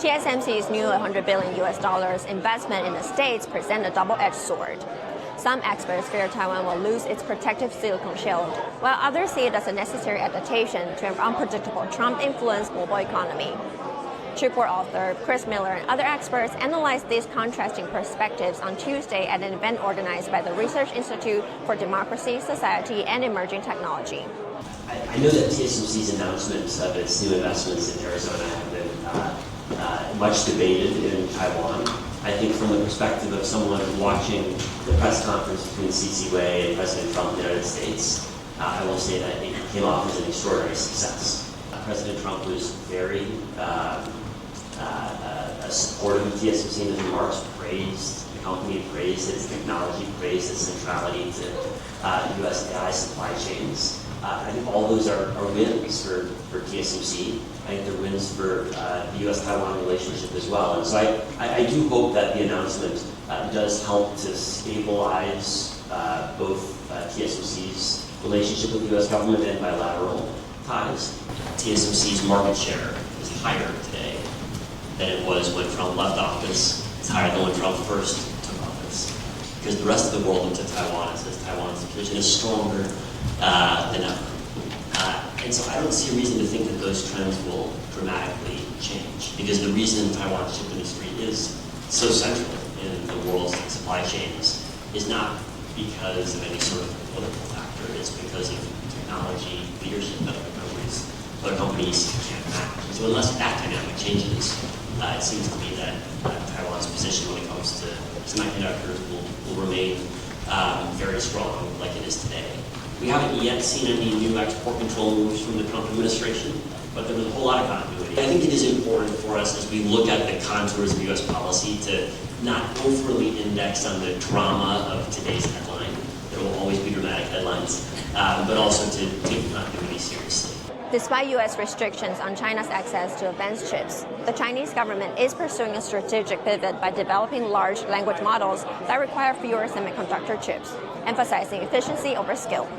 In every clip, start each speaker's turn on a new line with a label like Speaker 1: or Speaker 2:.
Speaker 1: TSMC's new $100 billion investment in the States present a double-edged sword. Some experts fear Taiwan will lose its protective silicon shield, while others see it as a necessary adaptation to an unpredictable Trump-influenced global economy. Report author Chris Miller and other experts analyzed these contrasting perspectives on Tuesday at an event organized by the Research Institute for Democracy, Society, and Emerging Technology.
Speaker 2: I know that TSMC's announcement of its new investments in Arizona have been much debated in Taiwan. I think from the perspective of someone watching the press conference between C.C. Wei and President Trump in the United States, I will say that it came off as an extraordinary success. President Trump was very supportive of TSMC in his remarks, praised the company, praised its technology, praised its centrality to U.S. AI supply chains. I think all those are wins for TSMC. I think they're wins for the U.S.-Taiwan relationship as well. And so I do hope that the announcement does help to stabilize both TSMC's relationship with the U.S. government and bilateral ties. TSMC's market share is higher today than it was when Trump left office. It's higher than when Trump first took office. Because the rest of the world looked at Taiwan and says Taiwan's position is stronger than ever. And so I don't see a reason to think that those trends will dramatically change. Because the reason Taiwan's chip industry is so central in the world's supply chains is not because of any sort of political factor. It's because of technology leadership that other companies can't match. And so unless that dynamic changes, it seems to me that Taiwan's position when it comes to semiconductors will remain very strong like it is today. We haven't yet seen any new export control moves from the Trump administration, but there was a whole lot of continuity. I think it is important for us as we look at the contours of U.S. policy to not overly index on the drama of today's headline. There will always be dramatic headlines, but also to take continuity seriously.
Speaker 1: Despite U.S. restrictions on China's access to advanced chips, the Chinese government is pursuing a strategic pivot by developing large language models that require fewer semiconductor chips, emphasizing efficiency over skill.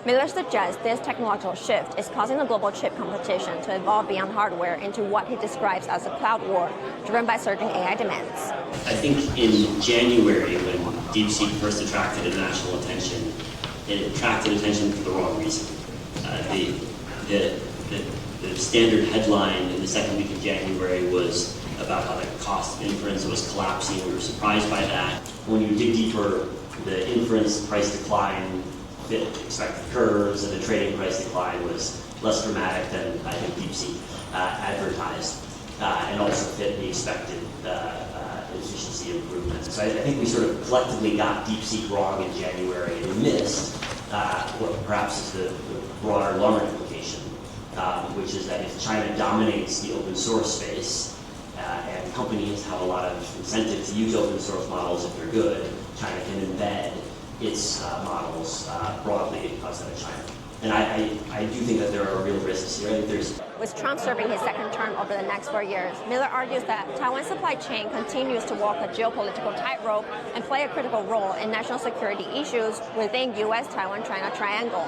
Speaker 1: Miller suggests this technological shift is causing the global chip competition to evolve beyond hardware into what he describes as a cloud war, driven by surging AI demands.
Speaker 2: I think in January, when DeepSeek first attracted international attention, it attracted attention for the wrong reason. The standard headline in the second week of January was about how the cost of inference was collapsing. We were surprised by that. When you dig deeper, the inference price decline fit expected curves, and the trading price decline was less dramatic than I think DeepSeek advertised, and also fit the expected efficiency improvements. So I think we sort of collectively got DeepSeek wrong in January and missed what perhaps is the broader, longer implication, which is that if China dominates the open source space, and companies have a lot of incentive to use open source models if they're good, China can embed its models broadly outside of China. And I do think that there are real risks here. I think there's
Speaker 1: With Trump serving his second term over the next 4 years, Miller argues that Taiwan's supply chain continues to walk a geopolitical tightrope and play a critical role in national security issues within U.S.-Taiwan-China triangle.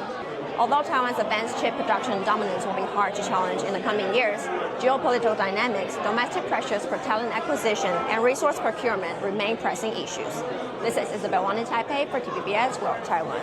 Speaker 1: Although Taiwan's advanced chip production dominance will be hard to challenge in the coming years, geopolitical dynamics, domestic pressures for talent acquisition, and resource procurement remain pressing issues. This is Isabel Wang in Taipei for TVBS World Taiwan.